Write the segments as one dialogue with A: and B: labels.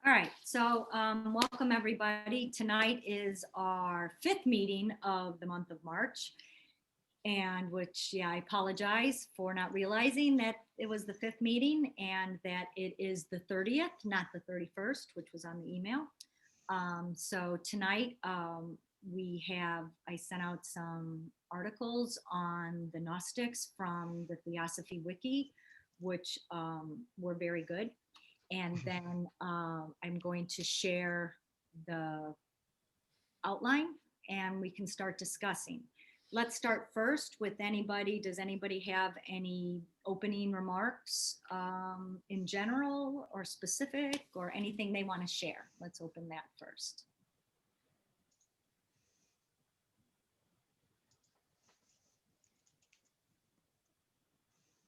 A: All right, so welcome everybody. Tonight is our 5th meeting of the month of March, and which, yeah, I apologize for not realizing that it was the 5th meeting and that it is the 30th, not the 31st, which was on the email. So tonight I sent out some articles on the Gnostics from the Theosophy Wiki, which were very good. And then I'm going to share the outline and we can start discussing. Let's start first with anybody. Does anybody have any opening remarks in general or specific or anything they want to share? Let's open that first.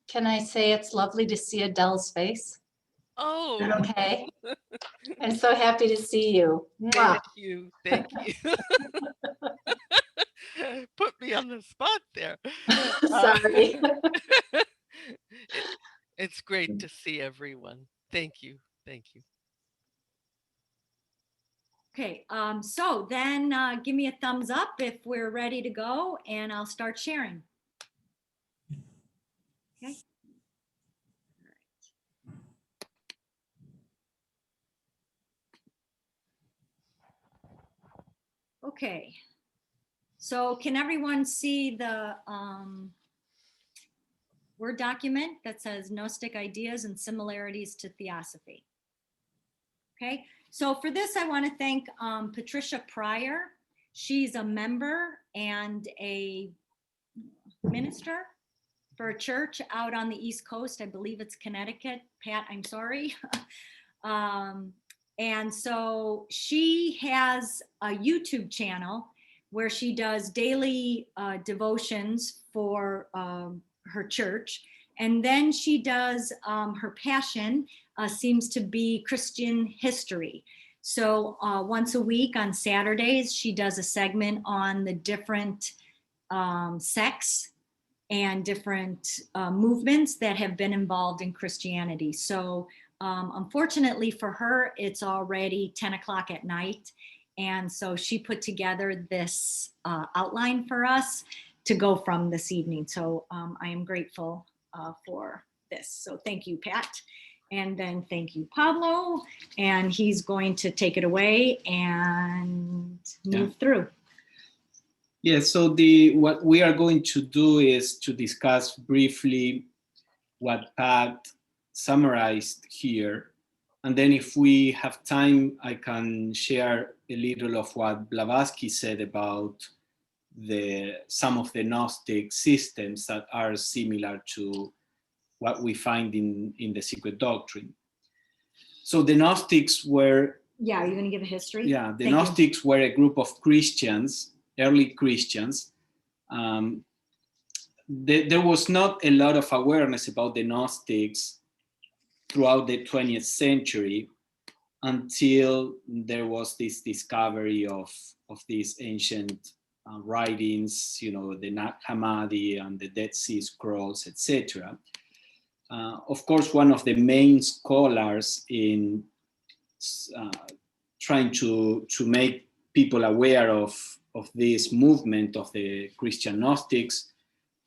B: Can I say it's lovely to see Adele's face?
C: Oh,
B: okay. I'm so happy to see you.
C: Thank you. Thank you. Put me on the spot there.
B: Sorry.
C: It's great to see everyone. Thank you. Thank you.
A: Okay, so then give me a thumbs up if we're ready to go and I'll start sharing. Okay. Okay, so can everyone see the Word document that says Gnostic ideas and similarities to Theosophy? Okay, so for this, I want to thank Patricia Pryor. She's a member and a minister for a church out on the East Coast. I believe it's Connecticut. Pat, I'm sorry. And so she has a YouTube channel where she does daily devotions for her church. And then she does her passion seems to be Christian history. So once a week on Saturdays, she does a segment on the different sects and different movements that have been involved in Christianity. So unfortunately for her, it's already 10 o'clock at night. And so she put together this outline for us to go from this evening. So I am grateful for this. So thank you, Pat. And then thank you, Pablo. And he's going to take it away and move through.
D: Yeah, so what we are going to do is to discuss briefly what Pat summarized here. And then if we have time, I can share a little of what Blavatsky said about some of the Gnostic systems that are similar to what we find in the secret doctrine. So the Gnostics were...
A: Yeah, are you going to give a history?
D: Yeah, the Gnostics were a group of Christians, early Christians. There was not a lot of awareness about the Gnostics throughout the 20th century until there was this discovery of these ancient writings, you know, the Nag Hammadi and the Dead Sea Scrolls, etc. Of course, one of the main scholars in trying to make people aware of this movement of the Christian Gnostics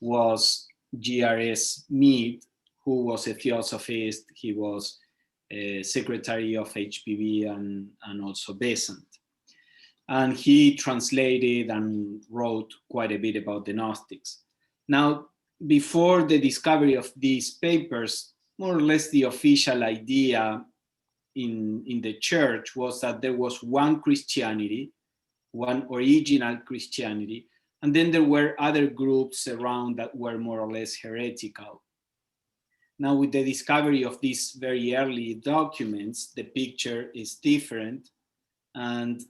D: was G.R.S. Mead, who was a theosophist. He was a secretary of HPB and also Besant. And he translated and wrote quite a bit about the Gnostics. Now, before the discovery of these papers, more or less the official idea in the church was that there was one Christianity, one original Christianity, and then there were other groups around that were more or less heretical. Now, with the discovery of these very early documents, the picture is different, and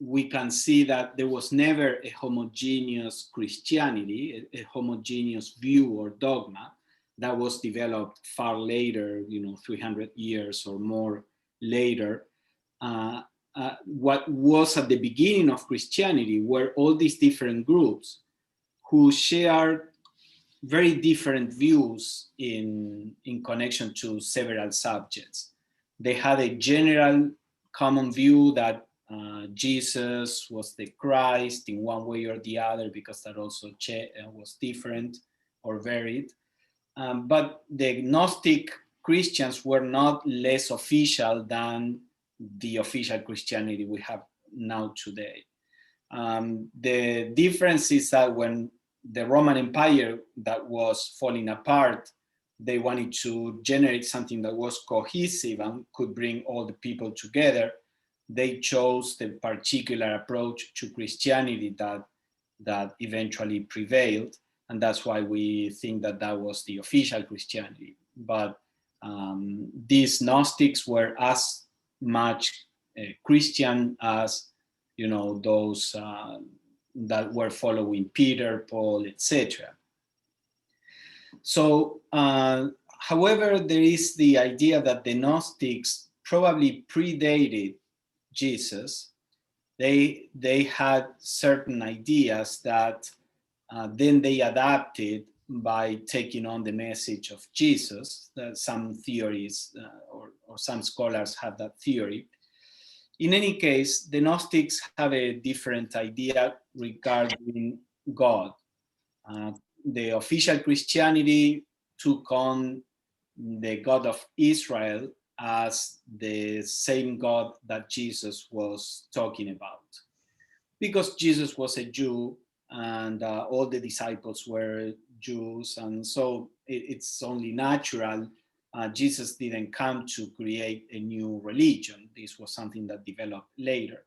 D: we can see that there was never a homogeneous Christianity, a homogeneous view or dogma that was developed far later, 300 years or more later. What was at the beginning of Christianity were all these different groups who shared very different views in connection to several subjects. They had a general common view that Jesus was the Christ in one way or the other, because that also was different or varied. But the Gnostic Christians were not less official than the official Christianity we have now today. The difference is that when the Roman Empire that was falling apart, they wanted to generate something that was cohesive and could bring all the people together. They chose the particular approach to Christianity that eventually prevailed. And that's why we think that that was the official Christianity. But these Gnostics were as much Christian as, those that were following Peter, Paul, etc. So, however, there is the idea that the Gnostics probably predated Jesus. They had certain ideas that then they adapted by taking on the message of Jesus. Some theories or some scholars have that theory. In any case, the Gnostics have a different idea regarding God. The official Christianity took on the God of Israel as the same God that Jesus was talking about. Because Jesus was a Jew and all the disciples were Jews, and so it's only natural. Jesus didn't come to create a new religion. This was something that developed later.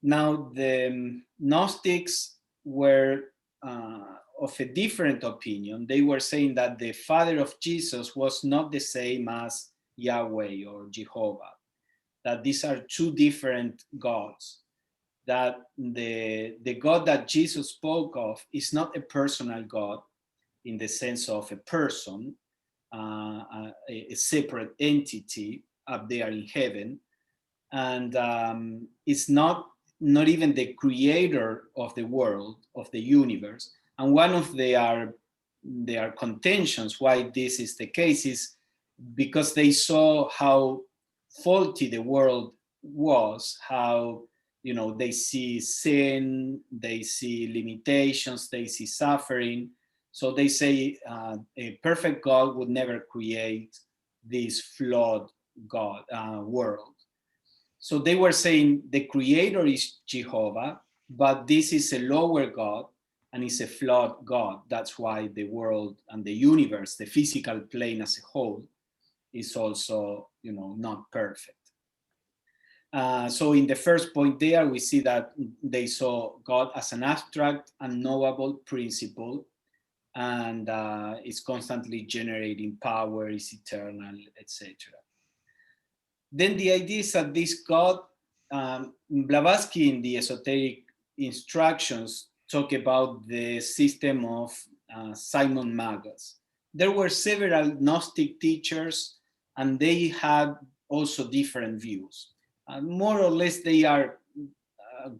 D: Now, the Gnostics were of a different opinion. They were saying that the father of Jesus was not the same as Yahweh or Jehovah, that these are two different gods, that the God that Jesus spoke of is not a personal God in the sense of a person, a separate entity up there in heaven, and it's not even the creator of the world, of the universe. And one of their contentions why this is the case is because they saw how faulty the world was, how they see sin, they see limitations, they see suffering. So they say a perfect God would never create this flawed God world. So they were saying the creator is Jehovah, but this is a lower God and it's a flawed God. That's why the world and the universe, the physical plane as a whole, is also, not perfect. So in the first point there, we see that they saw God as an abstract, unknowable principle, and is constantly generating power, is eternal, etc. Then the idea is that this God, Blavatsky in the esoteric instructions talk about the system of Simon Magus. There were several Gnostic teachers and they had also different views. More or less they are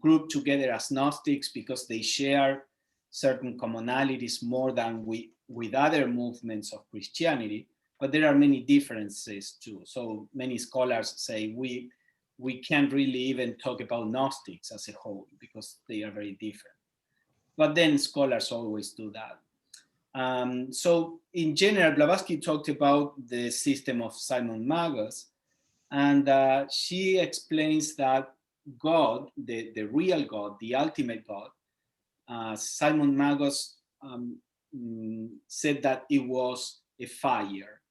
D: grouped together as Gnostics because they share certain commonalities more than with other movements of Christianity, but there are many differences too. So many scholars say we can't really even talk about Gnostics as a whole because they are very different. But then scholars always do that. So in general, Blavatsky talked about the system of Simon Magus, and she explains that God, the real God, the ultimate God, Simon Magus said that it was a fire.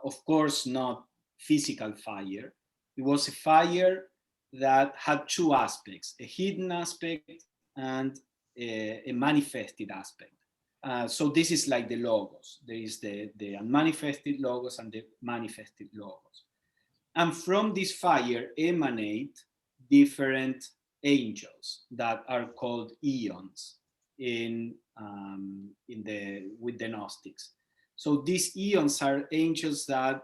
D: Of course, not physical fire. It was a fire that had two aspects, a hidden aspect and a manifested aspect. So this is like the logos. There is the unmanifested logos and the manifested logos. And from this fire emanate different angels that are called eons with the Gnostics. So these eons are angels that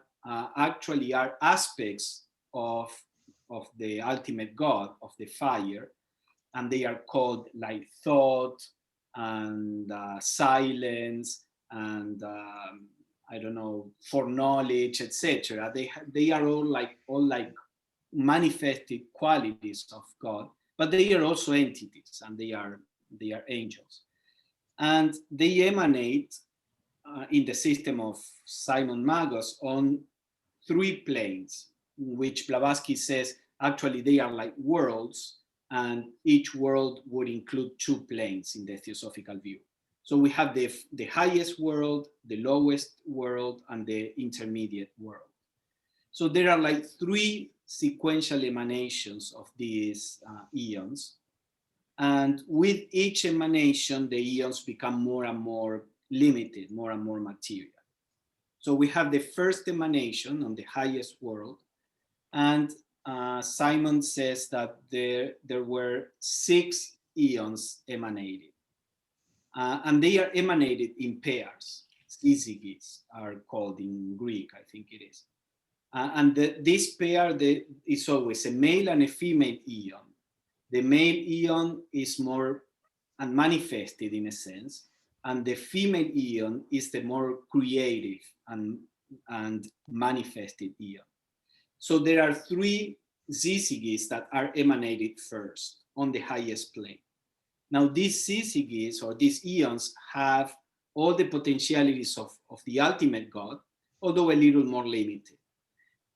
D: actually are aspects of the ultimate God, of the fire, and they are called like thought and silence and I don't know, foreknowledge, etc. They are all like manifested qualities of God, but they are also entities, and they are angels, and they emanate in the system of Simon Magos on 3 planes, which Blavatsky says actually they are like worlds, and each world would include 2 planes in the theosophical view. So we have the highest world, the lowest world, and the intermediate world. So there are like 3 sequential emanations of these eons. And with each emanation, the eons become more and more limited, more and more material. So we have the first emanation on the highest world, and Simon says that there were 6 eons emanated, and they are emanated in pairs. Syzygies are called in Greek, I think it is. And this pair is always a male and a female eon. The male eon is more unmanifested in a sense, and the female eon is the more creative and manifested eon. So there are 3 syzygies that are emanated first on the highest plane. Now these syzygies, or these eons, have all the potentialities of the ultimate God, although a little more limited.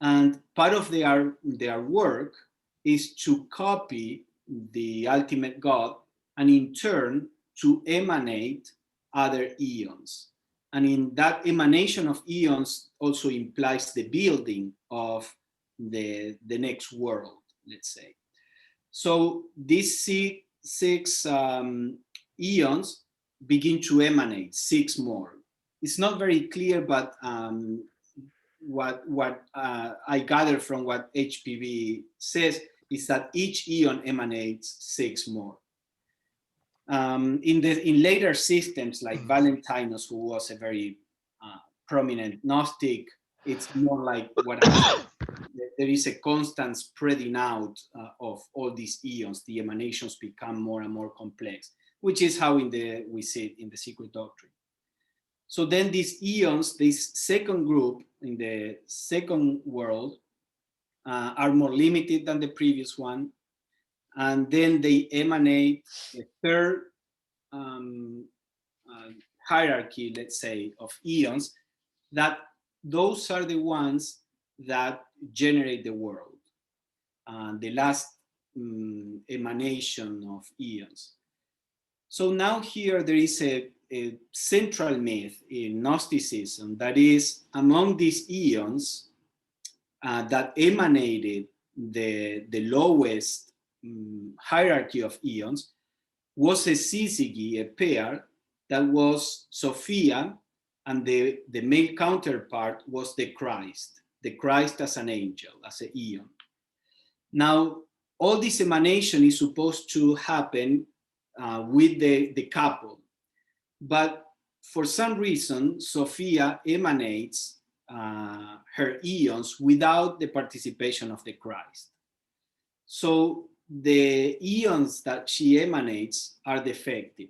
D: And part of their work is to copy the ultimate God, and in turn to emanate other eons. And in that emanation of eons also implies the building of the next world, let's say. So these 6 eons begin to emanate 6 more. It's not very clear, but what I gather from what HPV says is that each eon emanates 6 more. In later systems like Valentinus, who was a very prominent Gnostic, it's more like what happens. There is a constant spreading out of all these eons. The emanations become more and more complex, which is how we see it in the Secret Doctrine. So then these eons, this second group in the second world, are more limited than the previous one. And then they emanate a third hierarchy, let's say, of eons, that those are the ones that generate the world, the last emanation of eons. So now here there is a central myth in Gnosticism, that is, among these eons that emanated the lowest hierarchy of eons, was a syzygy, a pair, that was Sophia, and the male counterpart was the Christ as an angel, as an eon. Now, all this emanation is supposed to happen with the couple, but for some reason, Sophia emanates her eons without the participation of the Christ. So the eons that she emanates are defective.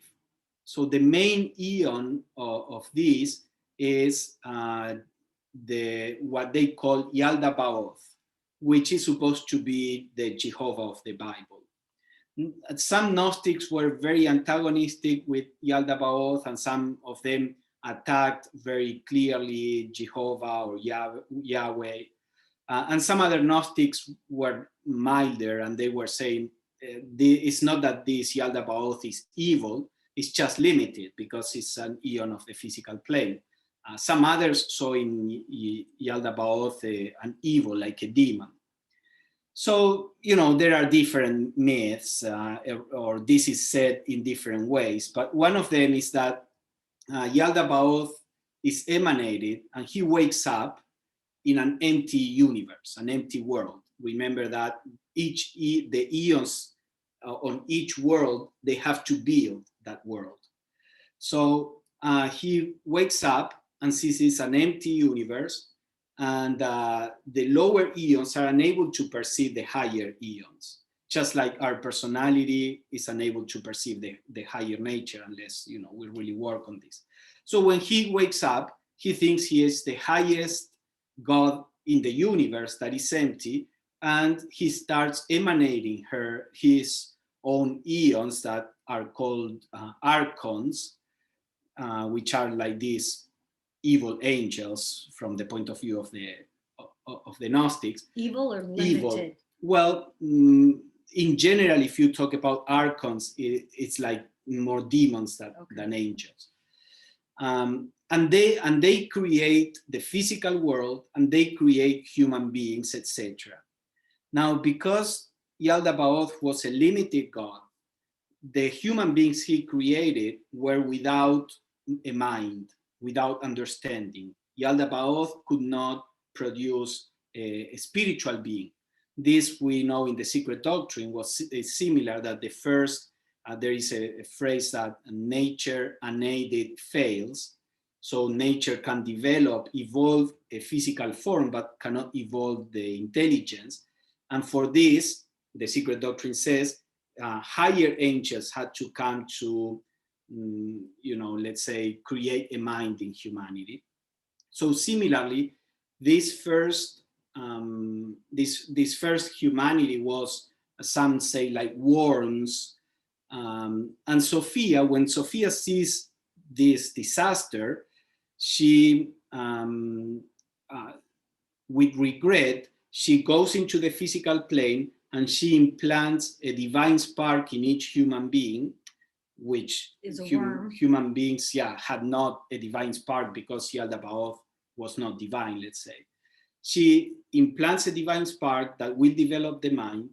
D: So the main eon of this is what they call Yaldabaoth, which is supposed to be the Jehovah of the Bible. Some Gnostics were very antagonistic with Yaldabaoth, and some of them attacked very clearly Jehovah or Yahweh. And some other Gnostics were milder, and they were saying it's not that this Yaldabaoth is evil, it's just limited because it's an eon of the physical plane. Some others saw in Yaldabaoth an evil, like a demon. So, there are different myths, or this is said in different ways, but one of them is that Yaldabaoth is emanated and he wakes up in an empty universe, an empty world. Remember that the eons on each world, they have to build that world. So he wakes up and sees it's an empty universe, and the lower eons are unable to perceive the higher eons, just like our personality is unable to perceive the higher nature unless we really work on this. So when he wakes up, he thinks he is the highest God in the universe that is empty, and he starts emanating his own eons that are called archons, which are like these evil angels from the point of view of the Gnostics.
A: Evil or limited?
D: Evil. Well, in general, if you talk about archons, it's like more demons than angels. And they create the physical world, and they create human beings, etc. Now, because Yaldabaoth was a limited God, the human beings he created were without a mind, without understanding. Yaldabaoth could not produce a spiritual being. This we know in the secret doctrine was similar, that the first, there is a phrase that nature unaided fails. So nature can evolve a physical form, but cannot evolve the intelligence. And for this, the secret doctrine says, higher angels had to come to, let's say, create a mind in humanity. So similarly, this first humanity was, some say, like worms. And Sophia, when Sophia sees this disaster, she, with regret, she goes into the physical plane and she implants a divine spark in each human being, which
A: is a worm.
D: Human beings, had not a divine spark because Yaldabaoth was not divine, let's say. She implants a divine spark that will develop the mind,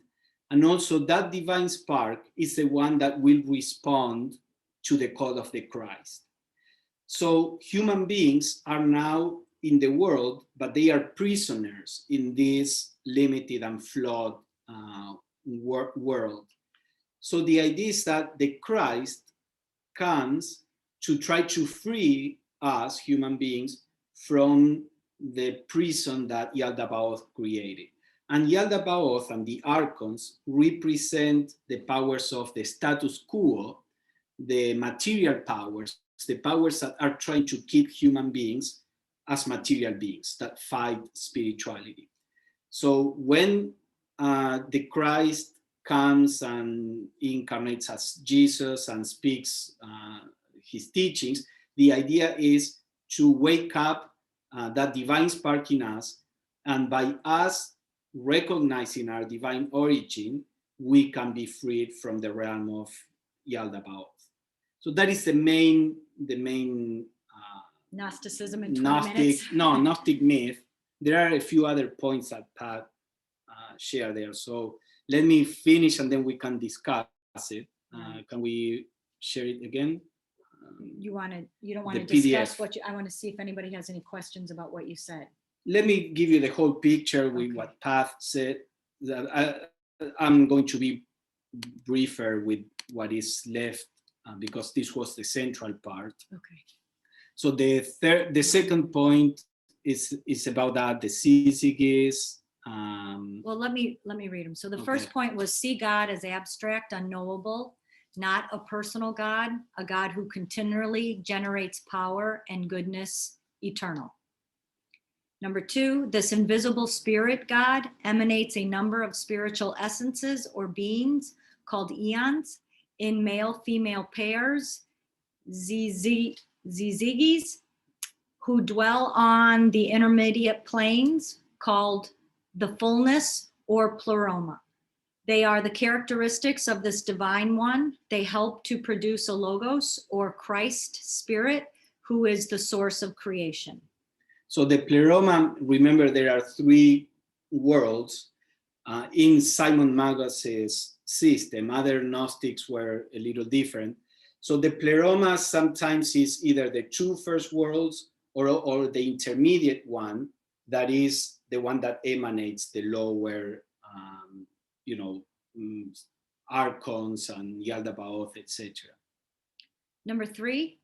D: and also that divine spark is the one that will respond to the call of the Christ. So human beings are now in the world, but they are prisoners in this limited and flawed world. So the idea is that the Christ comes to try to free us, human beings, from the prison that Yaldabaoth created. And Yaldabaoth and the archons represent the powers of the status quo, the material powers, the powers that are trying to keep human beings as material beings that fight spirituality. So when the Christ comes and incarnates as Jesus and speaks his teachings, the idea is to wake up that divine spark in us, and by us recognizing our divine origin, we can be freed from the realm of Yaldabaoth. So that is the main
A: Gnosticism in 20 minutes.
D: Gnostic myth. There are a few other points that Pat shared there. So let me finish and then we can discuss it. Can we share it again?
A: You don't want to
D: the
A: discuss
D: PDF.
A: I want to see if anybody has any questions about what you said.
D: Let me give you the whole picture with what Pat said. I'm going to be briefer with what is left because this was the central part.
A: Okay.
D: So the second point is about that, the syzygies.
A: Well, let me read them. So the first point was, see God as abstract, unknowable, not a personal God, a God who continually generates power and goodness, eternal. Number 2, this invisible spirit God emanates a number of spiritual essences or beings called eons in male-female pairs, syzygies, who dwell on the intermediate planes called the fullness or pleroma. They are the characteristics of this divine one. They help to produce a logos or Christ spirit, who is the source of creation.
D: So the pleroma, remember there are 3 worlds in Simon Magus's system. Other Gnostics were a little different. So the pleroma sometimes is either the 2 first worlds or the intermediate one, that is the one that emanates the lower, archons and Yaldabaoth, etc.
A: Number 3,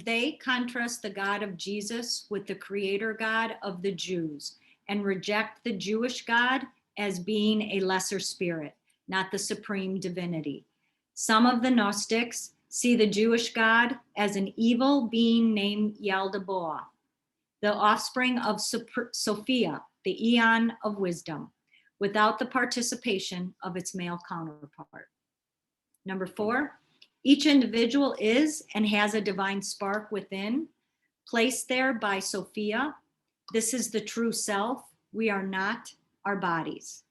A: they contrast the God of Jesus with the creator God of the Jews and reject the Jewish God as being a lesser spirit, not the supreme divinity. Some of the Gnostics see the Jewish God as an evil being named Yaldabaoth. the offspring of Sophia, the eon of wisdom, without the participation of its male counterpart. Number 4, each individual is and has a divine spark within, placed there by Sophia. This is the true self. We are not our bodies.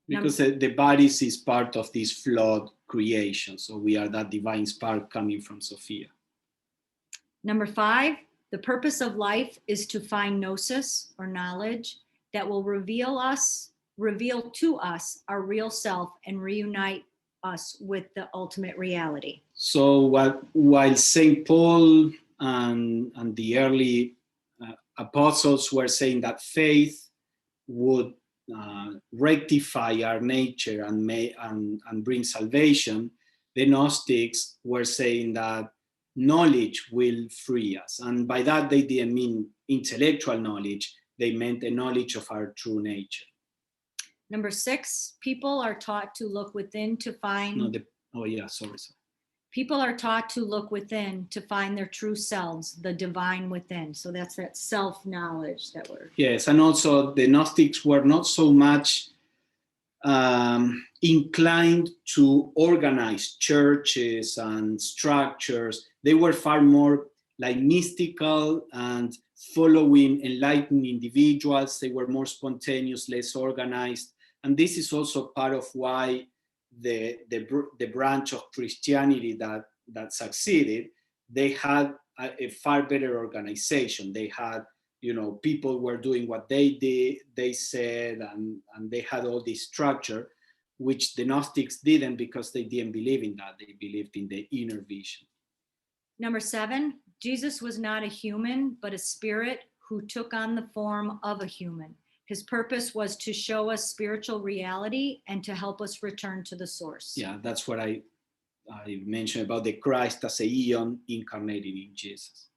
D: Because the bodies is part of this flawed creation. So we are that divine spark coming from Sophia.
A: Number 5, the purpose of life is to find Gnosis or knowledge that will reveal to us our real self and reunite us with the ultimate reality.
D: So while St. Paul and the early apostles were saying that faith would rectify our nature and bring salvation, the Gnostics were saying that knowledge will free us. And by that, they didn't mean intellectual knowledge. They meant a knowledge of our true nature.
A: Number 6, people are taught to look within to find... People are taught to look within to find their true selves, the divine within. So that's that self-knowledge that we're...
D: Yes, and also the Gnostics were not so much inclined to organize churches and structures. They were far more like mystical and following enlightened individuals. They were more spontaneous, less organized. And this is also part of why the branch of Christianity that succeeded, they had a far better organization. They had, people were doing what they said, and they had all this structure, which the Gnostics didn't, because they didn't believe in that. They believed in the inner vision.
A: Number 7, Jesus was not a human, but a spirit who took on the form of a human. His purpose was to show us spiritual reality and to help us return to the source.
D: Yeah, that's what I mentioned about the Christ as a eon incarnated in Jesus.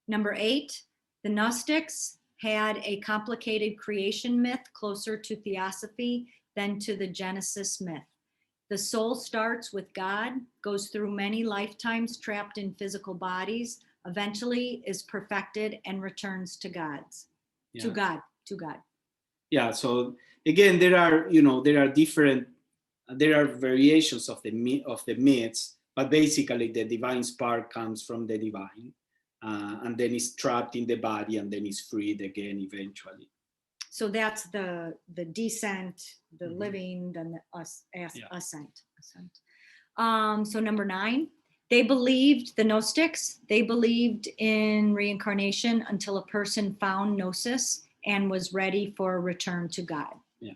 A: Number 8, the Gnostics had a complicated creation myth closer to theosophy than to the Genesis myth. The soul starts with God, goes through many lifetimes trapped in physical bodies, eventually is perfected and returns to God.
D: Yeah, so again, there are variations of the myths, but basically the divine spark comes from the divine, and then is trapped in the body, and then is freed again eventually.
A: So that's the descent, the living, then the ascent. So number 9, the Gnostics, they believed in reincarnation until a person found Gnosis and was ready for a return to God.
D: Yeah.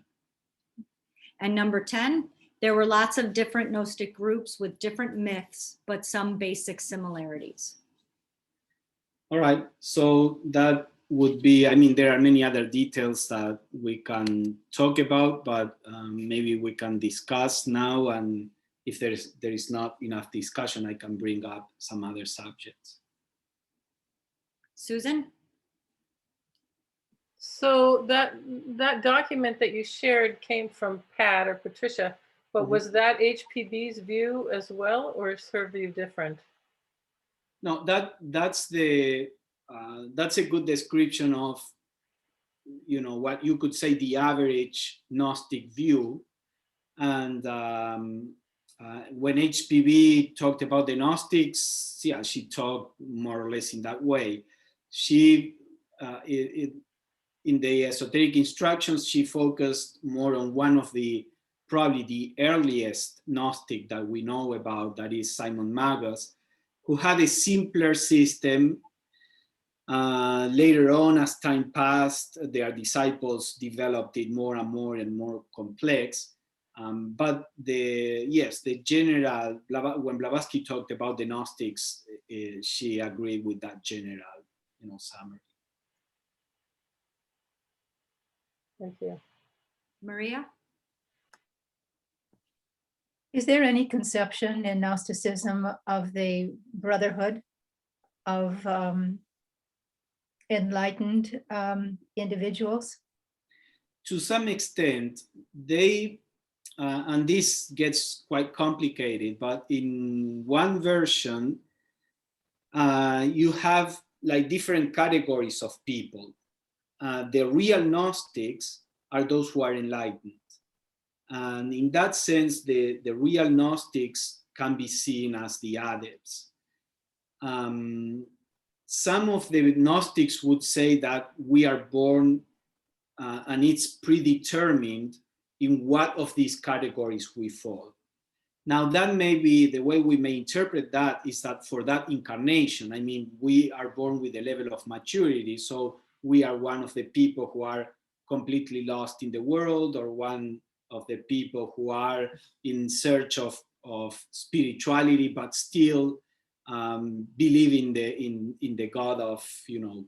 A: And number 10, there were lots of different Gnostic groups with different myths, but some basic similarities.
D: All right, so that would be, there are many other details that we can talk about, but maybe we can discuss now, and if there is not enough discussion, I can bring up some other subjects.
A: Susan?
B: So that document that you shared came from Pat or Patricia, but was that HPB's view as well, or is her view different?
D: No, that's a good description of, what you could say the average Gnostic view. And when HPB talked about the Gnostics, yeah, she talked more or less in that way. She, in the esoteric instructions, she focused more on one of probably the earliest Gnostic that we know about, that is Simon Magus, who had a simpler system. Later on, as time passed, their disciples developed it more and more complex. But the general, when Blavatsky talked about the Gnostics, she agreed with that general, summary.
B: Thank you.
A: Maria?
E: Is there any conception in Gnosticism of the brotherhood of enlightened individuals?
D: To some extent, they, and this gets quite complicated, but in one version, you have like different categories of people. The real Gnostics are those who are enlightened. And in that sense, the real Gnostics can be seen as the adepts. Some of the Gnostics would say that we are born and it's predetermined in what of these categories we fall. Now, that may be the way we may interpret that, is that for that incarnation, I mean, we are born with a level of maturity. So we are one of the people who are completely lost in the world, or one of the people who are in search of spirituality, but still believe in the God of,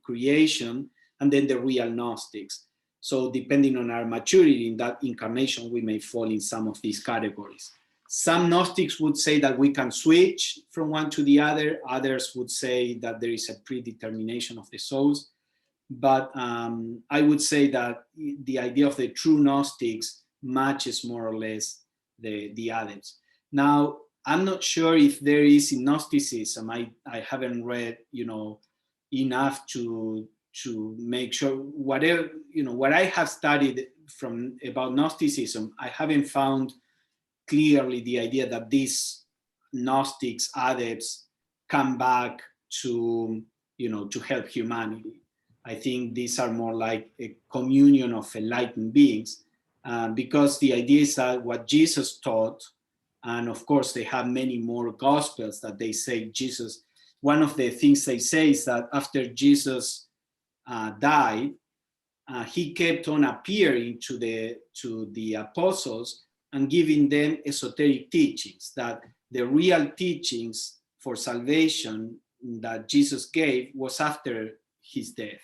D: creation, and then the real Gnostics. So depending on our maturity in that incarnation, we may fall in some of these categories. Some Gnostics would say that we can switch from one to the other. Others would say that there is a predetermination of the souls. But I would say that the idea of the true Gnostics matches more or less the adepts. Now, I'm not sure if there is in Gnosticism, I haven't read, enough to make sure, whatever, what I have studied about Gnosticism, I haven't found clearly the idea that these Gnostics, adepts, come back to help humanity. I think these are more like a communion of enlightened beings, because the idea is that what Jesus taught, and of course they have many more gospels that they say Jesus, one of the things they say is that after Jesus died, he kept on appearing to the apostles and giving them esoteric teachings, that the real teachings for salvation that Jesus gave was after his death.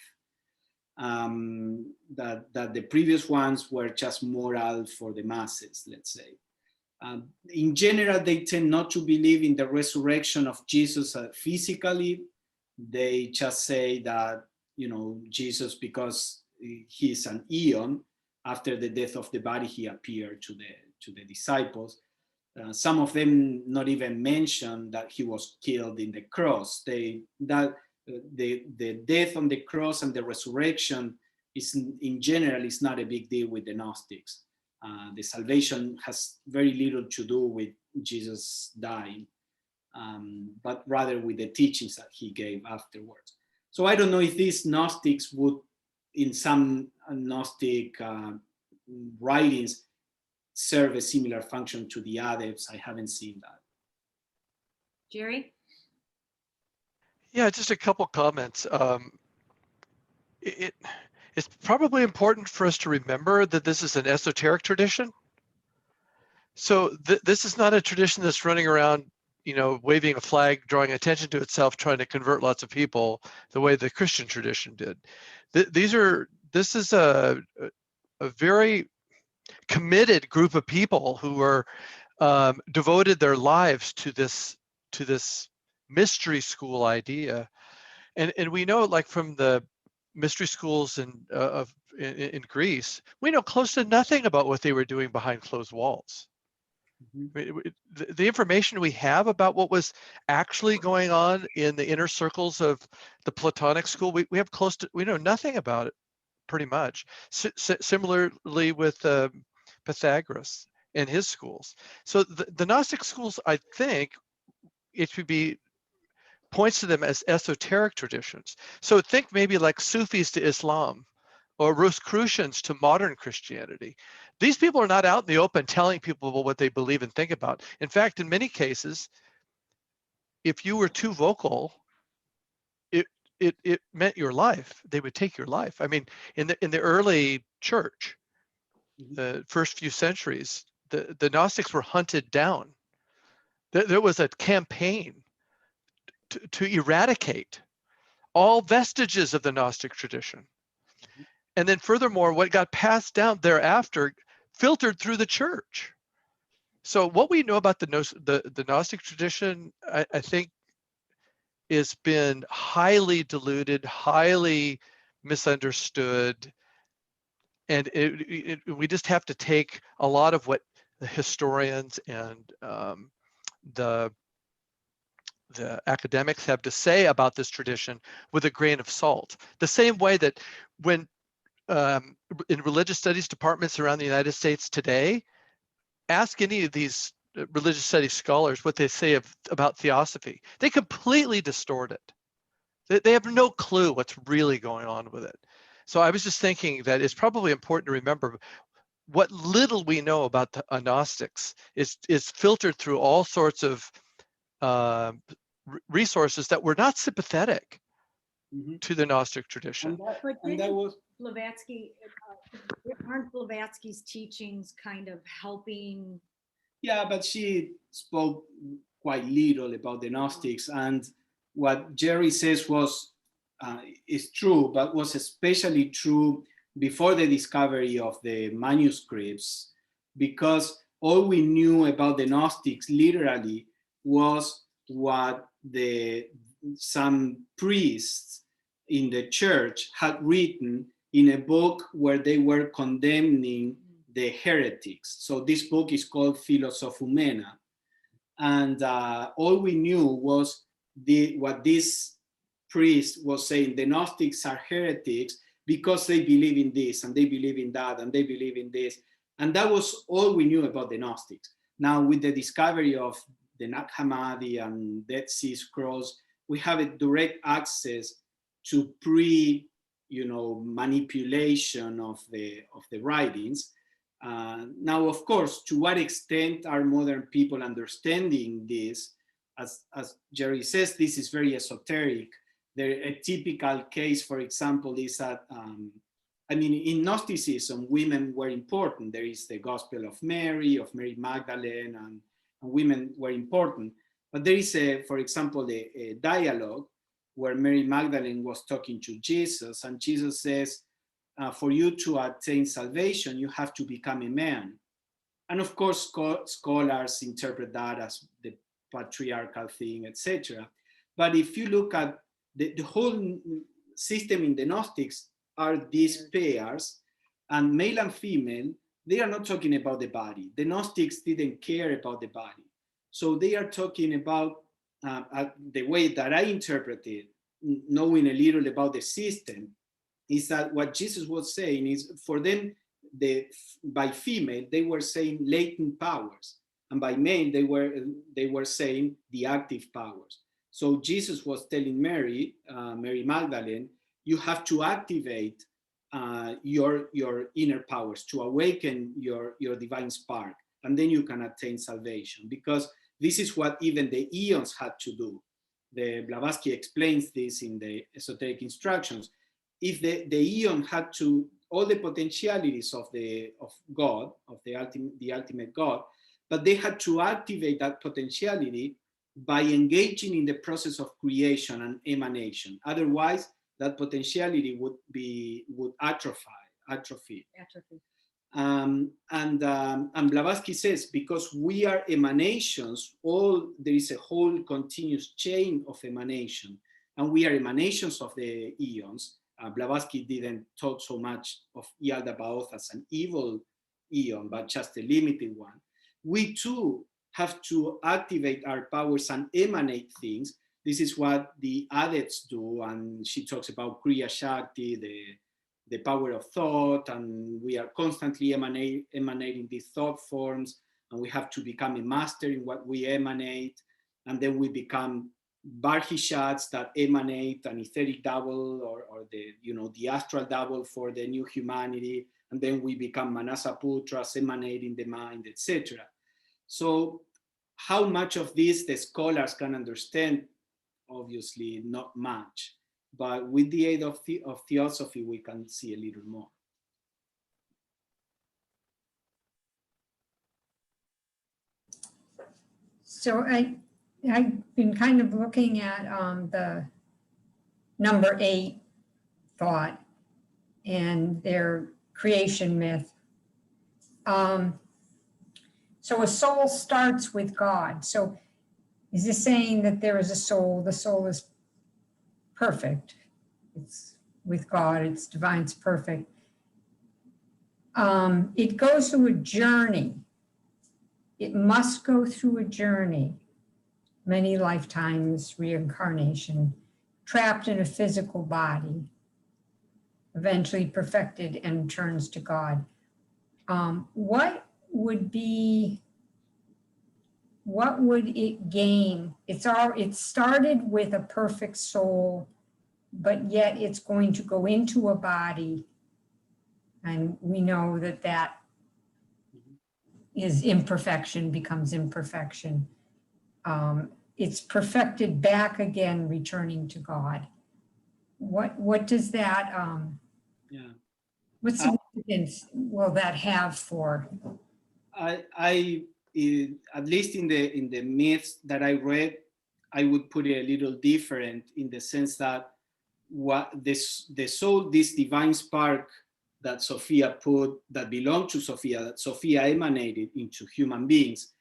D: That the previous ones were just moral for the masses, let's say. In general, they tend not to believe in the resurrection of Jesus physically. They just say that, Jesus, because he's an eon, after the death of the body, he appeared to the disciples. Some of them not even mention that he was killed in the cross. The death on the cross and the resurrection is, in general, is not a big deal with the Gnostics. The salvation has very little to do with Jesus dying, but rather with the teachings that he gave afterwards. So I don't know if these Gnostics would, in some Gnostic writings, serve a similar function to the adepts. I haven't seen that.
A: Jerry?
F: Yeah, just a couple comments. It's probably important for us to remember that this is an esoteric tradition. So this is not a tradition that's running around, waving a flag, drawing attention to itself, trying to convert lots of people the way the Christian tradition did. This is a very committed group of people who are devoted their lives to this mystery school idea, and we know, like, from the mystery schools in Greece, we know close to nothing about what they were doing behind closed walls. Mm-hmm. The information we have about what was actually going on in the inner circles of the Platonic school, we know nothing about it, pretty much. Similarly with Pythagoras and his schools. So the Gnostic schools, I think, it should be points to them as esoteric traditions. So think maybe like Sufis to Islam, or Rosicrucians to modern Christianity. These people are not out in the open telling people about what they believe and think about. In fact, in many cases, if you were too vocal, it meant your life. They would take your life. I mean, in the early church, the first few centuries, the Gnostics were hunted down. There was a campaign to eradicate all vestiges of the Gnostic tradition. And then furthermore, what got passed down thereafter filtered through the church. So what we know about the Gnostic tradition, I think, has been highly diluted, highly misunderstood. And we just have to take a lot of what the historians and the the academics have to say about this tradition with a grain of salt. The same way that when in religious studies departments around the United States today, ask any of these religious studies scholars what they say about theosophy. They completely distort it. They have no clue what's really going on with it. So I was just thinking that it's probably important to remember what little we know about the Gnostics is filtered through all sorts of resources that were not sympathetic to the Gnostic tradition.
D: And that was
A: Blavatsky, aren't Blavatsky's teachings kind of helping?
D: Yeah, but she spoke quite little about the Gnostics, and what Jerry says is true, but was especially true before the discovery of the manuscripts, because all we knew about the Gnostics literally was what some priests in the church had written in a book where they were condemning the heretics. So this book is called Philosophumena. And all we knew was what this priest was saying: the Gnostics are heretics because they believe in this, and they believe in that, and they believe in this. And that was all we knew about the Gnostics. Now, with the discovery of the Nag Hammadi and Dead Sea Scrolls, we have a direct access to manipulation of the writings. Now, of course, to what extent are modern people understanding this? As Jerry says, this is very esoteric. A typical case, for example, is that, in Gnosticism, women were important. There is the Gospel of Mary Magdalene, and women were important. But there is, for example, a dialogue where Mary Magdalene was talking to Jesus, and Jesus says, for you to attain salvation, you have to become a man. And of course, scholars interpret that as the patriarchal thing, etc. But if you look at the whole system in the Gnostics, are these pairs, and male and female, they are not talking about the body. The Gnostics didn't care about the body. So they are talking about, the way that I interpret it, knowing a little about the system, is that what Jesus was saying is, for them, by female, they were saying latent powers, and by male, they were saying the active powers. So Jesus was telling Mary Magdalene, you have to activate your inner powers, to awaken your divine spark, and then you can attain salvation, because this is what even the eons had to do. Blavatsky explains this in the esoteric instructions. If the eon had to, all the potentialities of God, of the ultimate God, but they had to activate that potentiality by engaging in the process of creation and emanation. Otherwise, that potentiality would atrophy. And Blavatsky says, because we are emanations, there is a whole continuous chain of emanation, and we are emanations of the eons. Blavatsky didn't talk so much of Yaldabaoth as an evil eon, but just a limited one. We too have to activate our powers and emanate things. This is what the adepts do, and she talks about Kriya Shakti, the power of thought, and we are constantly emanating these thought forms, and we have to become a master in what we emanate, and then we become Barhishats that emanate an etheric double, or the astral double for the new humanity, and then we become Manasaputras emanating the mind, etc. So how much of this the scholars can understand? Obviously not much, but with the aid of theosophy, we can see a little more.
G: So I've been kind of looking at the number 8 thought and their creation myth. So a soul starts with God. So is this saying that there is a soul? The soul is perfect. It's with God, it's divine, it's perfect. It goes through a journey. It must go through a journey. many lifetimes, reincarnation, trapped in a physical body, eventually perfected and turns to God. What would it gain? It started with a perfect soul, but yet it's going to go into a body. And we know that is imperfection, becomes imperfection. It's perfected back again, returning to God. What does that,
D: Yeah.
G: what significance will that have for?
D: At least in the myths that I read, I would put it a little different in the sense that what the soul, this divine spark that Sophia put, that belonged to Sophia, that Sophia emanated into human beings,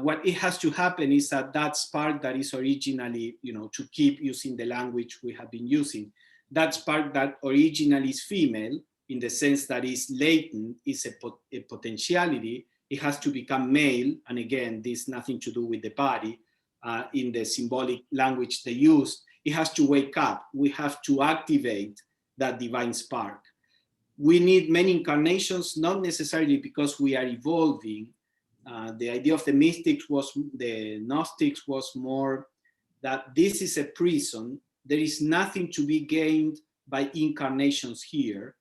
D: what it has to happen is that spark that is originally, to keep using the language we have been using, that spark that originally is female, in the sense that is latent, is a potentiality, it has to become male. And again, this nothing to do with the body. In the symbolic language they use, it has to wake up. We have to activate that divine spark. We need many incarnations, not necessarily because we are evolving. The idea of the Gnostics was more that this is a prison. There is nothing to be gained by incarnations here.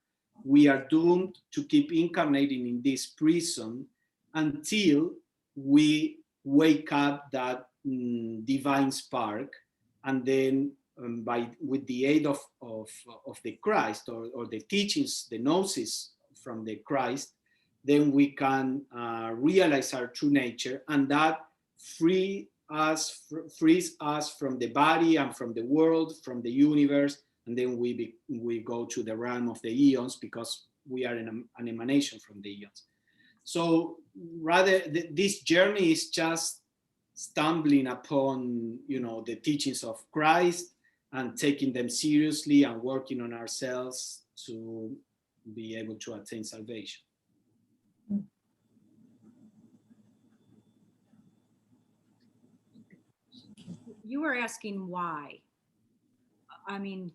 D: We are doomed to keep incarnating in this prison until we wake up that divine spark, and then with the aid of the Christ or the teachings, the Gnosis from the Christ, then we can realize our true nature, and that frees us from the body and from the world, from the universe, and then we go to the realm of the eons, because we are an emanation from the eons. So rather, this journey is just stumbling upon, the teachings of Christ and taking them seriously and working on ourselves to be able to attain salvation.
A: You were asking why. I mean,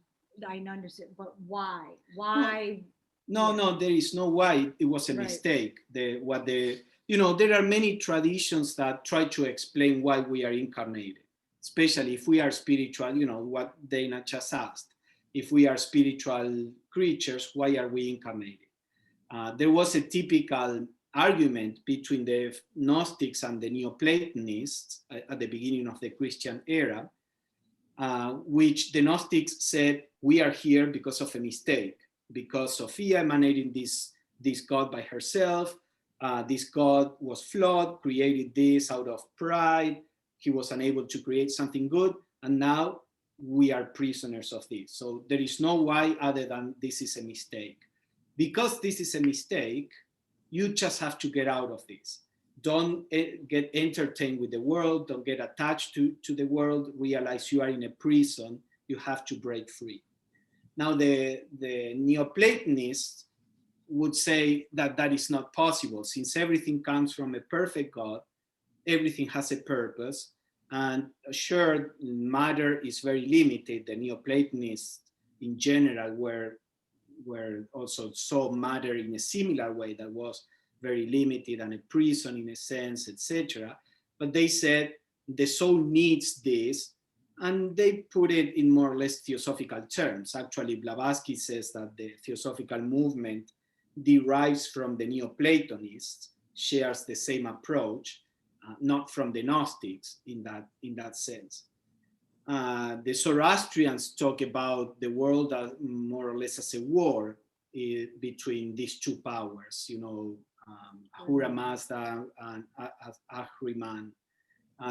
A: I understand, but why? Why?
D: No, there is no why. It was a mistake. There are many traditions that try to explain why we are incarnated, especially if we are spiritual, what Dana just asked. If we are spiritual creatures, why are we incarnated? There was a typical argument between the Gnostics and the Neoplatonists at the beginning of the Christian era, which the Gnostics said, we are here because of a mistake, because Sophia emanated this God by herself. This God was flawed, created this out of pride. He was unable to create something good, and now we are prisoners of this. So there is no why other than this is a mistake. Because this is a mistake, you just have to get out of this. Don't get entertained with the world. Don't get attached to the world. Realize you are in a prison. You have to break free. Now, the Neoplatonists would say that that is not possible. Since everything comes from a perfect God, everything has a purpose. And sure, matter is very limited. The Neoplatonists in general were also saw matter in a similar way that was very limited and a prison in a sense, etc. But they said the soul needs this, and they put it in more or less theosophical terms. Actually, Blavatsky says that the theosophical movement derives from the Neoplatonists, shares the same approach, not from the Gnostics in that sense. The Zoroastrians talk about the world as more or less as a war between these two powers, Ahura Mazda and Ahriman.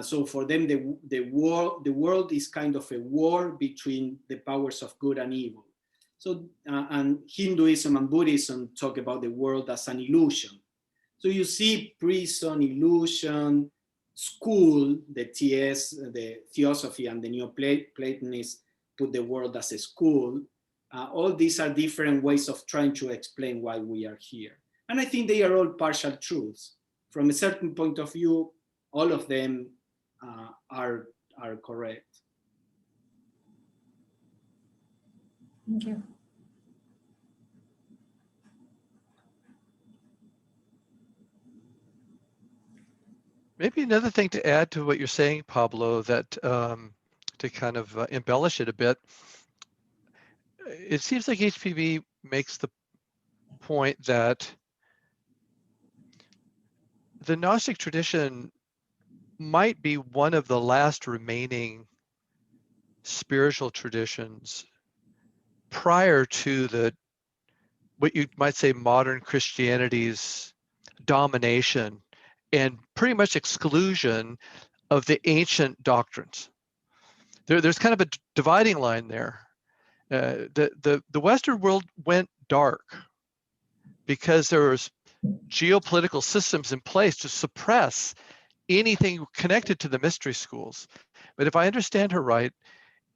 D: So for them, the world is kind of a war between the powers of good and evil. So and Hinduism and Buddhism talk about the world as an illusion. So you see prison, illusion, school, the TS, the Theosophy and the Neoplatonists put the world as a school. All these are different ways of trying to explain why we are here. And I think they are all partial truths. From a certain point of view, all of them are correct.
G: Thank you.
F: Maybe another thing to add to what you're saying, Pablo, that to kind of embellish it a bit, it seems like HPB makes the point that the Gnostic tradition might be one of the last remaining spiritual traditions prior to the what you might say modern Christianity's domination and pretty much exclusion of the ancient doctrines. There's kind of a dividing line there. The Western world went dark because there was geopolitical systems in place to suppress anything connected to the mystery schools. But if I understand her right,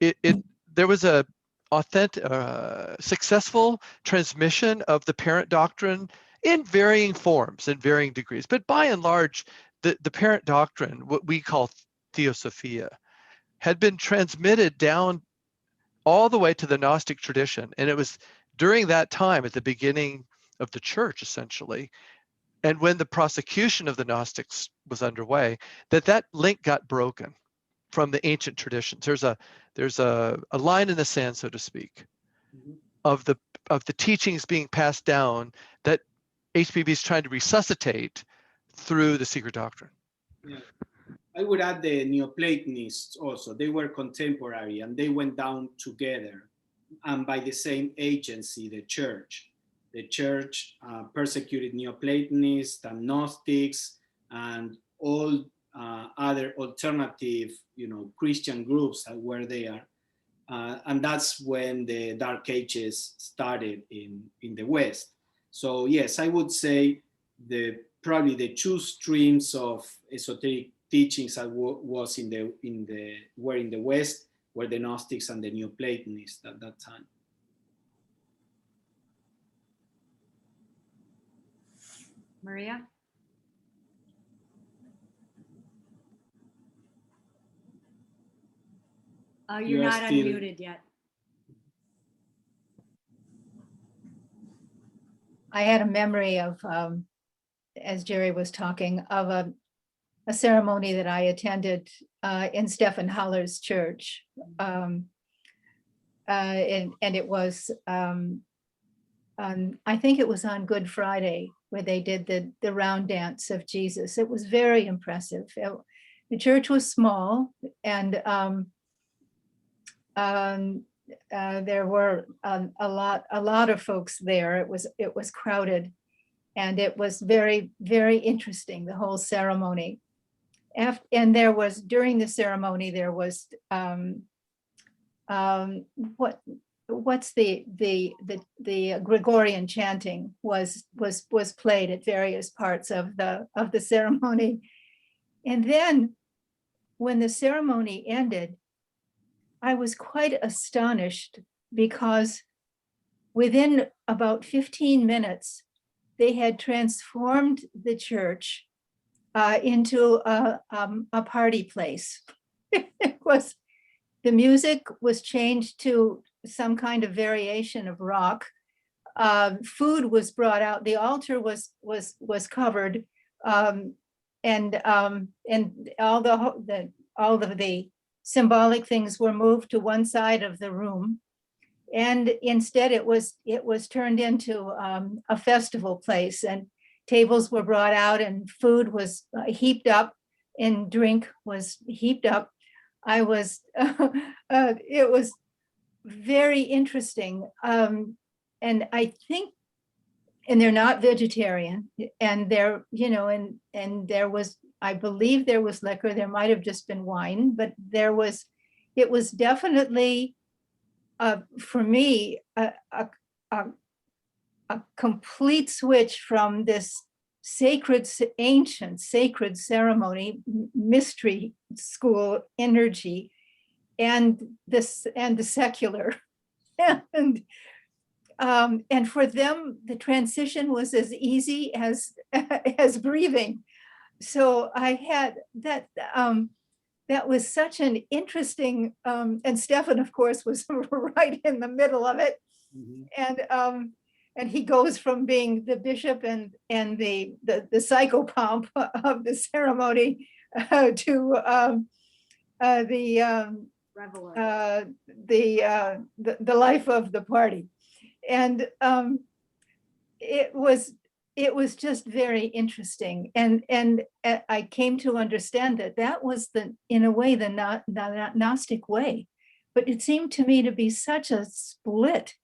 F: there was a authentic, successful transmission of the parent doctrine in varying forms and varying degrees. But by and large, the parent doctrine, what we call theosophia, had been transmitted down all the way to the Gnostic tradition. And it was during that time, at the beginning of the church, essentially, and when the prosecution of the Gnostics was underway, that link got broken from the ancient traditions. There's a line in the sand, so to speak, of the teachings being passed down that HPB is trying to resuscitate through the secret doctrine.
D: Yeah. I would add the Neoplatonists also. They were contemporary and they went down together and by the same agency, the church. The church persecuted Neoplatonists and Gnostics and all other alternative, Christian groups that were there. And that's when the Dark Ages started in the West. So yes, I would say probably the two streams of esoteric teachings that were in the West were the Gnostics and the Neoplatonists at that time.
A: Maria? Oh, you're not unmuted yet.
E: I had a memory of, as Jerry was talking, of a ceremony that I attended in Stephan Hoeller's church. And it was, I think it was on Good Friday where they did the round dance of Jesus. It was very impressive. The church was small and there were a lot of folks there. It was crowded, and it was very, very interesting, the whole ceremony. And there was, during the ceremony, there was what's the Gregorian chanting was played at various parts of the ceremony. And then when the ceremony ended, I was quite astonished because within about 15 minutes, they had transformed the church into a party place. The music was changed to some kind of variation of rock. Food was brought out. The altar was covered, and all of the symbolic things were moved to one side of the room, and instead it was turned into a festival place, and tables were brought out and food was heaped up and drink was heaped up. It was very interesting. And I think, and they're not vegetarian, and they're, and there was, I believe there was liquor, there might have just been wine, but it was definitely, for me, a complete switch from this ancient sacred ceremony, mystery school energy, and the secular. And for them, the transition was as easy as breathing. So I had that, that was such an interesting, and Stephan, of course, was right in the middle of it.
D: Mhm.
E: And he goes from being the bishop and the psychopomp of the ceremony to
A: Reveler.
E: the life of the party. And it was just very interesting. And I came to understand that that was in a way, the Gnostic way. But it seemed to me to be such a split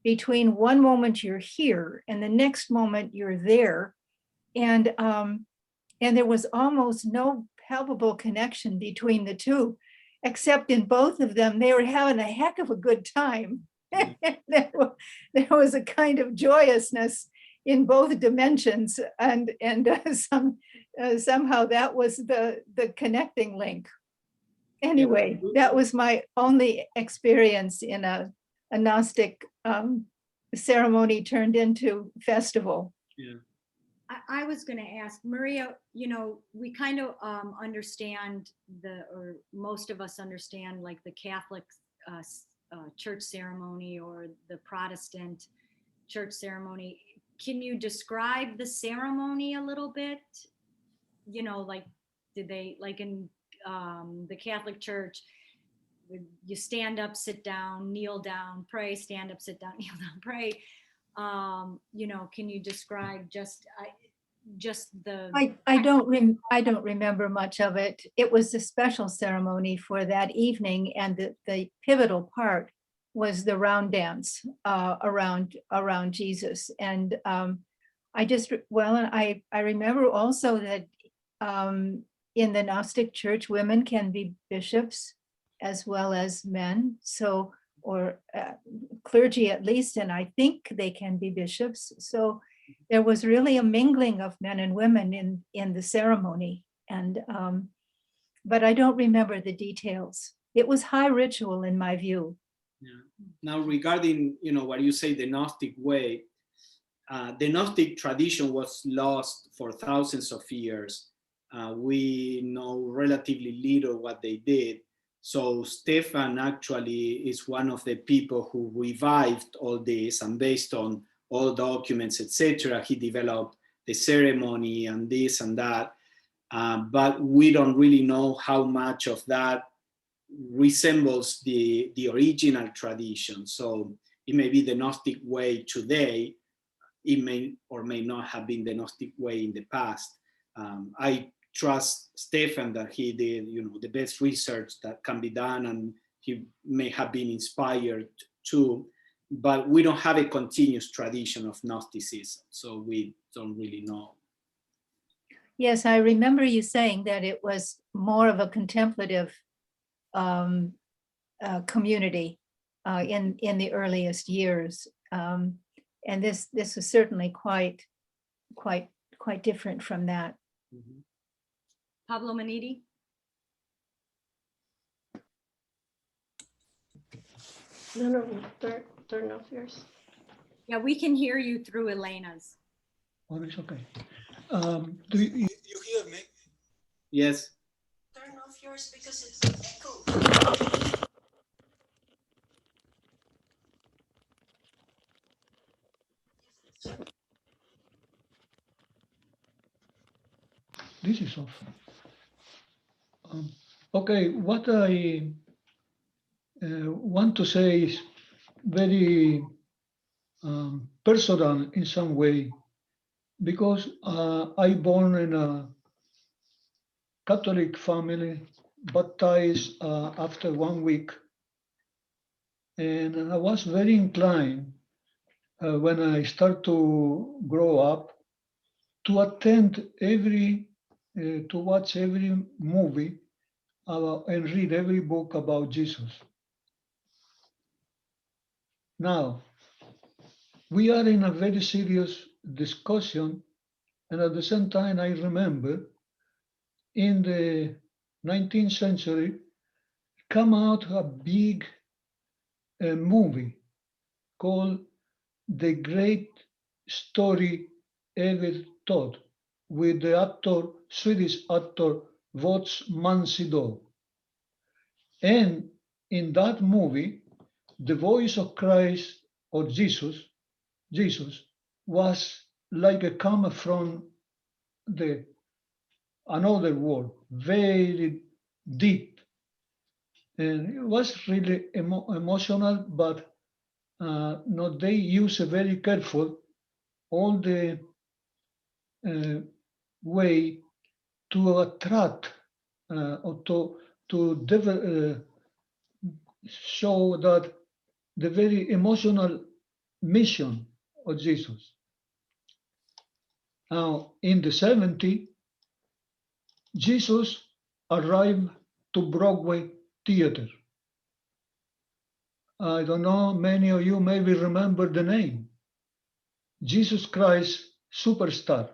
E: between one moment you're here and the next moment you're there. And there was almost no palpable connection between the two, except in both of them, they were having a heck of a good time. there was a kind of joyousness in both dimensions, and somehow that was the connecting link. Anyway, that was my only experience in a Gnostic ceremony turned into festival.
D: Yeah.
A: I was going to ask Maria, we kind of understand or most of us understand like the Catholic church ceremony or the Protestant church ceremony. Can you describe the ceremony a little bit? Like, did they, like in the Catholic Church, you stand up, sit down, kneel down, pray, stand up, sit down, kneel down, pray. Can you describe just the?
E: I don't remember much of it. It was a special ceremony for that evening, and the pivotal part was the round dance around Jesus. And I remember also that in the Gnostic Church, women can be bishops as well as men. So, or clergy at least, and I think they can be bishops. So there was really a mingling of men and women in the ceremony. And but I don't remember the details. It was high ritual in my view.
D: Yeah. Now, regarding what you say, the Gnostic way, the Gnostic tradition was lost for thousands of years. We know relatively little what they did. So Stephan actually is one of the people who revived all this, and based on all documents, etc., he developed the ceremony and this and that. But we don't really know how much of that resembles the original tradition. So it may be the Gnostic way today. It may or may not have been the Gnostic way in the past. I trust Stephan that he did, the best research that can be done, and he may have been inspired too, but we don't have a continuous tradition of Gnosticism, so we don't really know.
E: Yes, I remember you saying that it was more of a contemplative community in the earliest years, and this is certainly quite different from that.
D: Mm-hmm.
A: Pablo Manidi?
H: No, turn off yours.
A: Yeah, we can hear you through Elena's.
I: Oh, it's okay. Do you hear me?
D: Yes.
H: Turn off yours because it's echo.
I: This is off. Okay, what I want to say is very personal in some way, because I born in a Catholic family, baptized after 1 week, and I was very inclined when I start to grow up to attend to watch every movie and read every book about Jesus. Now, we are in a very serious discussion, and at the same time, I remember in the 19th century, come out a big movie called The Great Story Ever Told, with the Swedish actor Vouts Mansidor. And in that movie, the voice of Christ or Jesus was like a come from the another world, very deep, and it was really emotional. But no, they use a very careful all the way to attract or to show that the very emotional mission of Jesus. Now, in the 70s, Jesus arrived to Broadway Theater. I don't know, many of you maybe remember the name. Jesus Christ Superstar.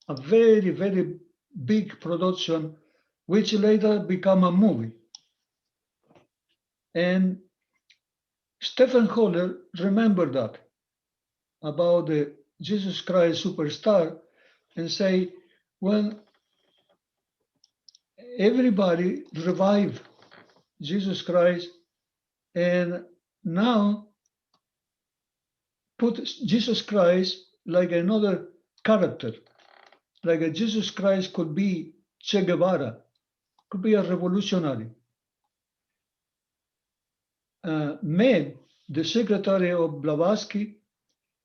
I: A very, very big production, which later became a movie. And Stephan Hoeller remembered that about the Jesus Christ Superstar and say, well, everybody revived Jesus Christ and now put Jesus Christ like another character, like a Jesus Christ could be Che Guevara, could be a revolutionary. Med, the secretary of Blavatsky,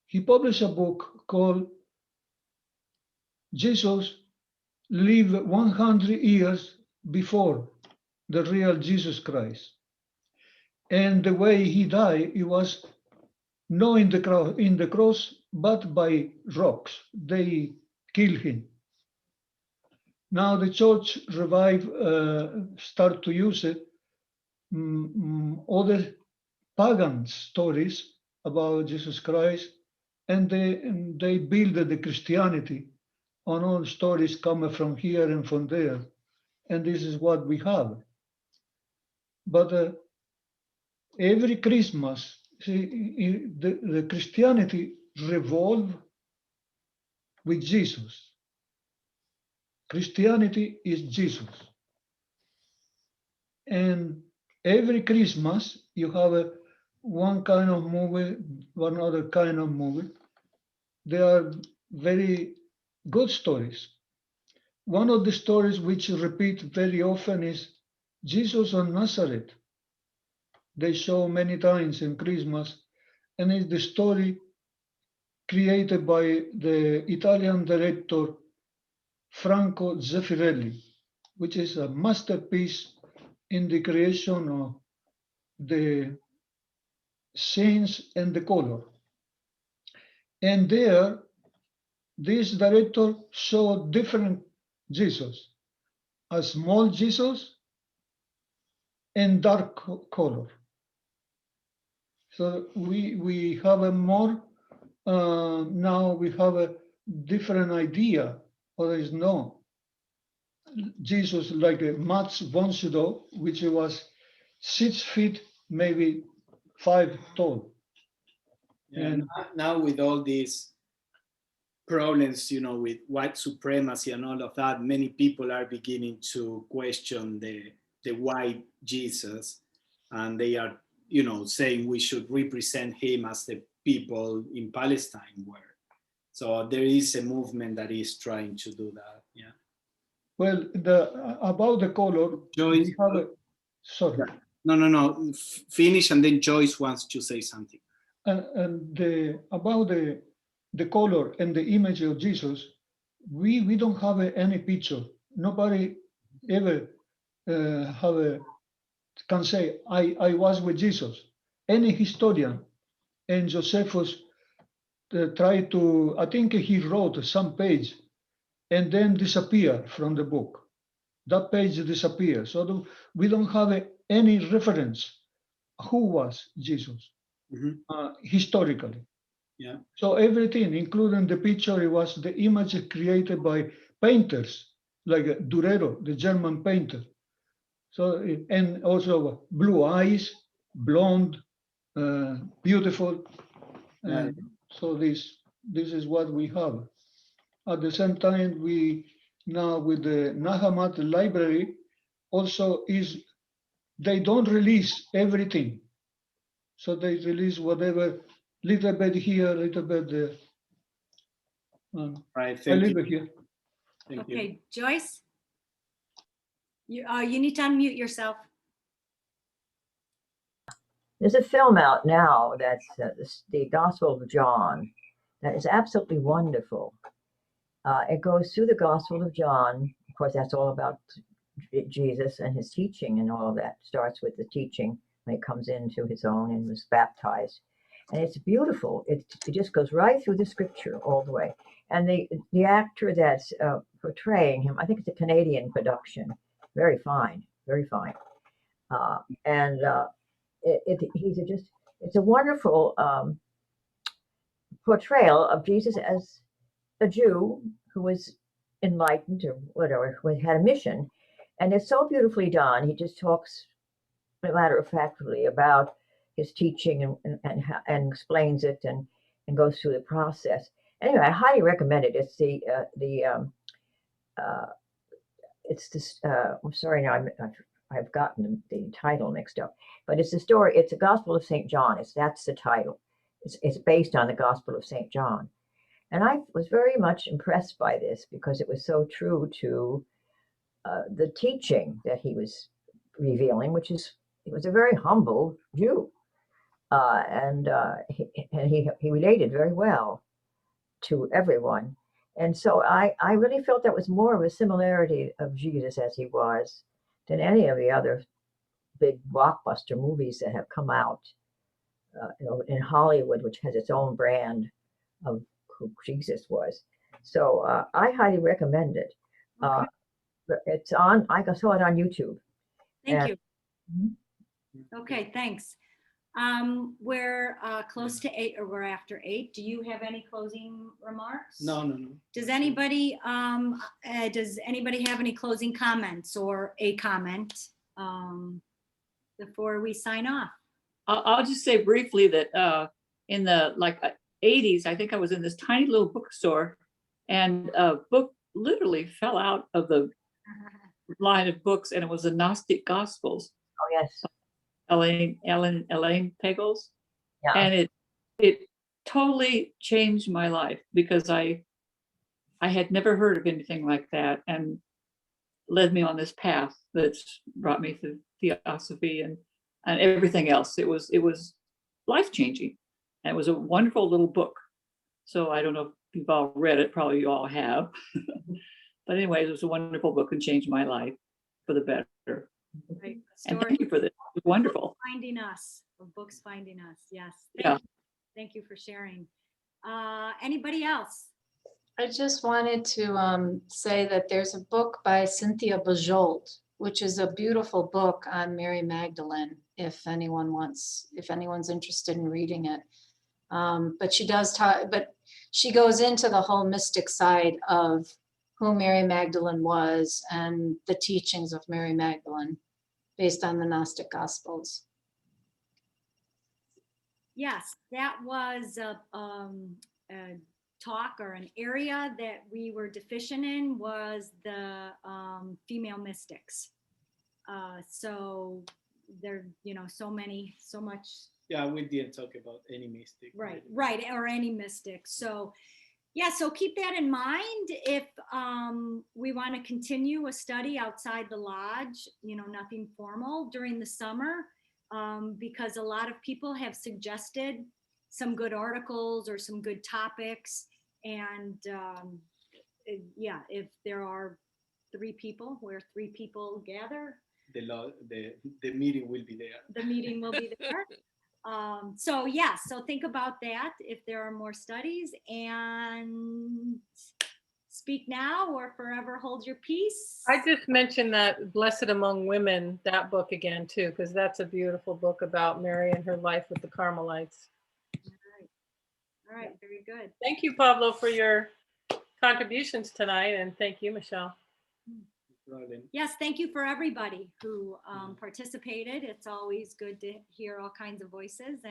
I: he published a book called Jesus lived 100 years before the real Jesus Christ. And the way he died, it was not in the cross, but by rocks. They killed him. Now the church start to use it. Other pagan stories about Jesus Christ, and they build the Christianity on all stories coming from here and from there. And this is what we have. But every Christmas, see, the Christianity revolve with Jesus. Christianity is Jesus. And every Christmas, you have one kind of movie, one other kind of movie. They are very good stories. One of the stories which repeat very often is Jesus of Nazareth. They show many times in Christmas, and it's the story created by the Italian director Franco Zeffirelli, which is a masterpiece in the creation of the scenes and the color. And there, this director showed different Jesus, a small Jesus and dark color. So we have a more, now we have a different idea, or there is no Jesus like a Mats von Sydow, which was 6 feet, maybe 5 tall.
D: And now with all these problems, with white supremacy and all of that, many people are beginning to question the white Jesus, and they are, saying we should represent him as the people in Palestine were. So there is a movement that is trying to do that. Yeah.
I: Well, about the color,
D: Joyce,
I: we have sorry.
D: No. Finish, and then Joyce wants to say something.
I: And about the color and the image of Jesus, we don't have any picture. Nobody ever can say, I was with Jesus. Any historian, and Josephus tried to, I think he wrote some page and then disappear from the book. That page disappears. So we don't have any reference who was Jesus historically.
D: Yeah.
I: So everything, including the picture, it was the image created by painters like Durero, the German painter. So and also blue eyes, blonde, beautiful.
D: Yeah.
I: So this is what we have. At the same time, we now with the Nahamat library, also is they don't release everything. So they release whatever, little bit here, little bit there.
D: Right.
I: I
D: Thank
I: leave
D: you.
I: it here.
D: Thank you.
A: Okay, Joyce? You need to unmute yourself.
J: There's a film out now that's the Gospel of John that is absolutely wonderful. It goes through the Gospel of John. Of course, that's all about Jesus and his teaching and all of that. Starts with the teaching when he comes into his own and was baptized. And it's beautiful. It just goes right through the scripture all the way. And the actor that's portraying him, I think it's a Canadian production. Very fine, very fine. It's a wonderful portrayal of Jesus as a Jew who was enlightened or whatever, who had a mission. And it's so beautifully done. He just talks matter of factly about his teaching and explains it and goes through the process. Anyway, I highly recommend it. It's it's this. I'm sorry now. I've gotten the title mixed up, but it's the story. It's the Gospel of St. John. That's the title. It's based on the Gospel of St. John, and I was very much impressed by this because it was so true to the teaching that he was revealing, which is he was a very humble Jew, and he related very well to everyone. And so I really felt that was more of a similarity of Jesus as he was than any of the other big blockbuster movies that have come out in Hollywood, which has its own brand of who Jesus was. So I highly recommend it.
A: Okay.
J: It's on, I saw it on YouTube.
A: Thank you.
J: Mhm.
A: Okay, thanks. We're close to 8, or we're after 8. Do you have any closing remarks?
D: No.
A: Does anybody have any closing comments or a comment before we sign off?
K: I'll just say briefly that in the 80s, I think I was in this tiny little bookstore, and a book literally fell out of the line of books, and it was the Gnostic Gospels.
J: Oh yes.
K: Elaine Pagels.
J: Yeah.
K: And it totally changed my life because I had never heard of anything like that, and led me on this path that's brought me to theosophy and everything else. It was life-changing, and it was a wonderful little book. So I don't know if you've all read it, probably you all have. But anyway, it was a wonderful book and changed my life for the better.
A: Right.
K: And thank you for this. It was wonderful.
A: Finding us, of books finding us. Yes.
K: Yeah.
A: Thank you for sharing. Anybody else?
L: I just wanted to say that there's a book by Cynthia Bajold, which is a beautiful book on Mary Magdalene, if anyone's interested in reading it. But she does talk, but she goes into the whole mystic side of who Mary Magdalene was and the teachings of Mary Magdalene based on the Gnostic Gospels.
A: Yes, that was a talk or an area that we were deficient in, was the female mystics. So there, so much.
D: Yeah, we didn't talk about any mystic.
A: Right, or any mystic. So yeah, so keep that in mind if we want to continue a study outside the lodge, nothing formal during the summer, because a lot of people have suggested some good articles or some good topics. And if there are 3 people, where 3 people gather,
D: the meeting will be there.
A: The meeting will be there. So think about that if there are more studies, and speak now or forever hold your peace.
B: I just mentioned that Blessed Among Women, that book again too, because that's a beautiful book about Mary and her life with the Carmelites.
A: All right, very good.
B: Thank you, Pablo, for your contributions tonight, and thank you, Michelle.
A: Yes, thank you for everybody who participated. It's always good to hear all kinds of voices.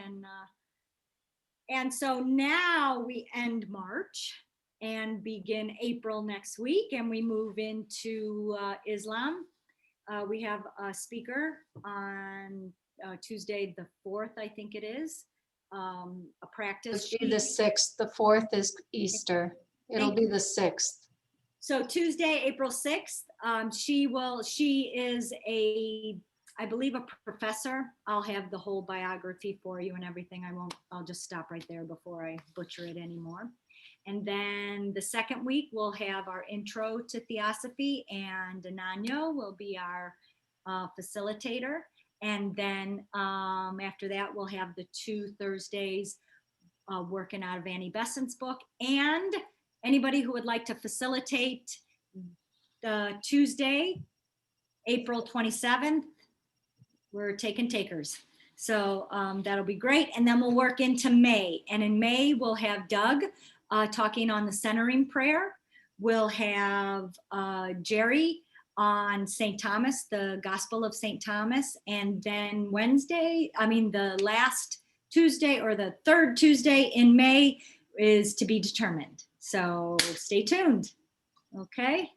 A: And so now we end March and begin April next week, and we move into Islam. we have a speaker on Tuesday, the 4th, I think it is. A practice.
L: It'll be the 6th. The 4th is Easter. It'll be the 6th.
A: So Tuesday, April 6th, she is I believe a professor. I'll have the whole biography for you and everything. I'll just stop right there before I butcher it anymore. And then the second week, we'll have our intro to Theosophy, and Ananyo will be our facilitator. And then after that, we'll have the 2 Thursdays working out of Annie Besant's book. And anybody who would like to facilitate the Tuesday, April 27th, we're taking takers. So that'll be great. And then we'll work into May. And in May, we'll have Doug talking on the centering prayer. We'll have Jerry on St. Thomas, the Gospel of St. Thomas. And then the last Tuesday or the 3rd Tuesday in May is to be determined. So stay tuned. Okay.